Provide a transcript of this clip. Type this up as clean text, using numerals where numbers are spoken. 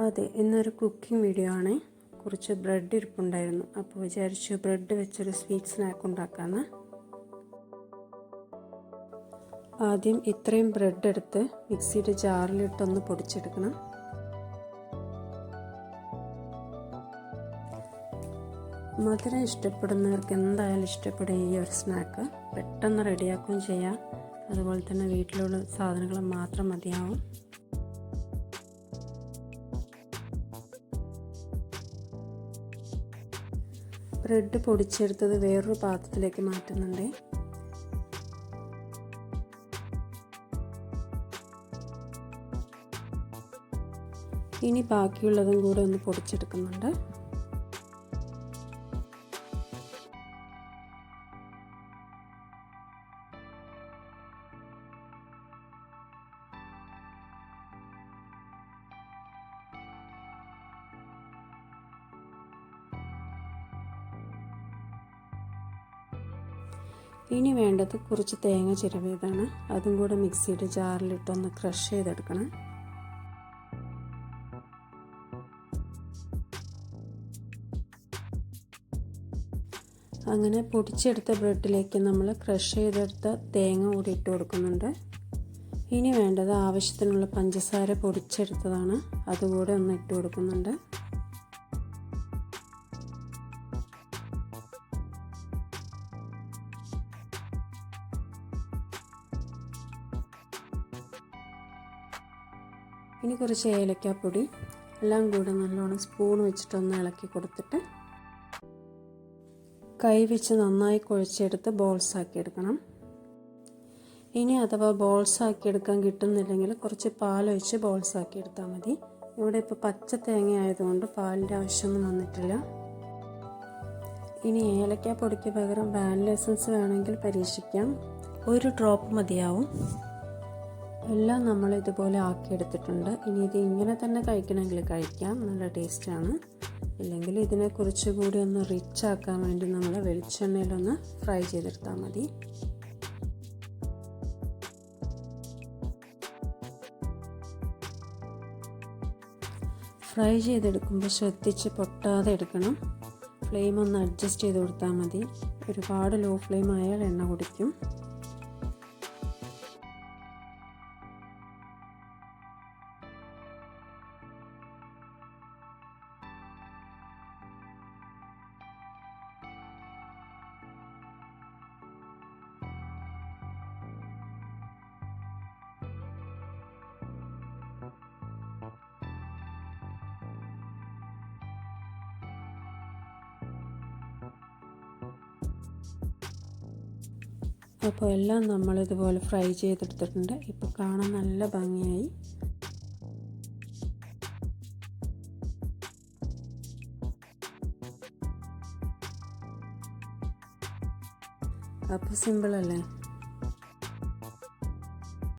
അതെ, ഇന്നൊരു cooking video ആണ്. കുറച്ച് ബ്രെഡ് ഇരിപ്പുണ്ടായിരുന്നു, അപ്പോൾ വിചാരിച്ചു ബ്രെഡ് വെച്ചൊരു സ്വീറ്റ് സ്നാക്ക് ഉണ്ടാക്കാമെന്ന്. ആദ്യം ഇത്രയും ബ്രെഡ് എടുത്ത് മിക്സിയുടെ ജാറിലിട്ടൊന്ന് പൊടിച്ചെടുക്കണം. മധുരം ഇഷ്ടപ്പെടുന്നവർക്ക് എന്തായാലും ഇഷ്ടപ്പെടും ഈ ഒരു സ്നാക്ക്. പെട്ടെന്ന് റെഡിയാക്കുകയും ചെയ്യാം. അതുപോലെ തന്നെ വീട്ടിലുള്ള സാധനങ്ങൾ മാത്രം മതിയാവും. ബ്രെഡ് പൊടിച്ചെടുത്തത് വേറൊരു പാത്രത്തിലേക്ക് മാറ്റുന്നുണ്ട്. ഇനി ബാക്കിയുള്ളതും കൂടെ ഒന്ന് പൊടിച്ചെടുക്കുന്നുണ്ട്. ഇനി വേണ്ടത് കുറച്ച് തേങ്ങ ചിരവിയതാണ്. അതും കൂടെ മിക്സിയുടെ ജാറിലിട്ടൊന്ന് ക്രഷ് ചെയ്തെടുക്കണം. അങ്ങനെ പൊടിച്ചെടുത്ത ബ്രെഡിലേക്ക് നമ്മൾ ക്രഷ് ചെയ്തെടുത്ത തേങ്ങ കൂടി ഇട്ട് കൊടുക്കുന്നുണ്ട്. ഇനി വേണ്ടത് ആവശ്യത്തിനുള്ള പഞ്ചസാര പൊടിച്ചെടുത്തതാണ്. അതുകൂടെ ഒന്ന് ഇട്ട് കൊടുക്കുന്നുണ്ട്. ഇനി കുറച്ച് ഏലക്കാപ്പൊടി എല്ലാം കൂടെ നല്ലോണം സ്പൂൺ വെച്ചിട്ടൊന്ന് ഇളക്കി കൊടുത്തിട്ട് കൈ വെച്ച് നന്നായി കുഴച്ചെടുത്ത് ബോൾസ് ആക്കി എടുക്കണം. ഇനി അഥവാ ബോൾസ് ആക്കി എടുക്കാൻ കിട്ടുന്നില്ലെങ്കിൽ കുറച്ച് പാലൊഴിച്ച് ബോൾസ് ആക്കി എടുത്താൽ മതി. ഇവിടെ ഇപ്പോൾ പച്ച തേങ്ങ ആയതുകൊണ്ട് പാലിൻ്റെ ആവശ്യമൊന്നും വന്നിട്ടില്ല. ഇനി ഏലക്കാപ്പൊടിക്ക് പകരം വാനില എസൻസ് വേണമെങ്കിൽ പരീക്ഷിക്കാം. ഒരു ഡ്രോപ്പ് മതിയാവും. എല്ലാം നമ്മൾ ഇതുപോലെ ആക്കിയെടുത്തിട്ടുണ്ട്. ഇനി ഇത് ഇങ്ങനെ തന്നെ കഴിക്കണമെങ്കിൽ കഴിക്കാം, നല്ല ടേസ്റ്റാണ്. ഇല്ലെങ്കിൽ ഇതിനെ കുറച്ചുകൂടി ഒന്ന് റിച്ച് ആക്കാൻ വേണ്ടി നമ്മൾ വെളിച്ചെണ്ണയിലൊന്ന് ഫ്രൈ ചെയ്തെടുത്താൽ മതി. ഫ്രൈ ചെയ്തെടുക്കുമ്പോൾ ശ്രദ്ധിച്ച് പൊട്ടാതെ എടുക്കണം. ഫ്ലെയിം ഒന്ന് അഡ്ജസ്റ്റ് ചെയ്ത് കൊടുത്താൽ മതി. ഒരുപാട് ലോ ഫ്ലെയിം ആയാൽ എണ്ണ കുടിക്കും. അപ്പോൾ എല്ലാം നമ്മളിതുപോലെ ഫ്രൈ ചെയ്തെടുത്തിട്ടുണ്ട്. ഇപ്പോൾ കാണാൻ നല്ല ഭംഗിയായി. അപ്പോൾ സിമ്പിളല്ലേ?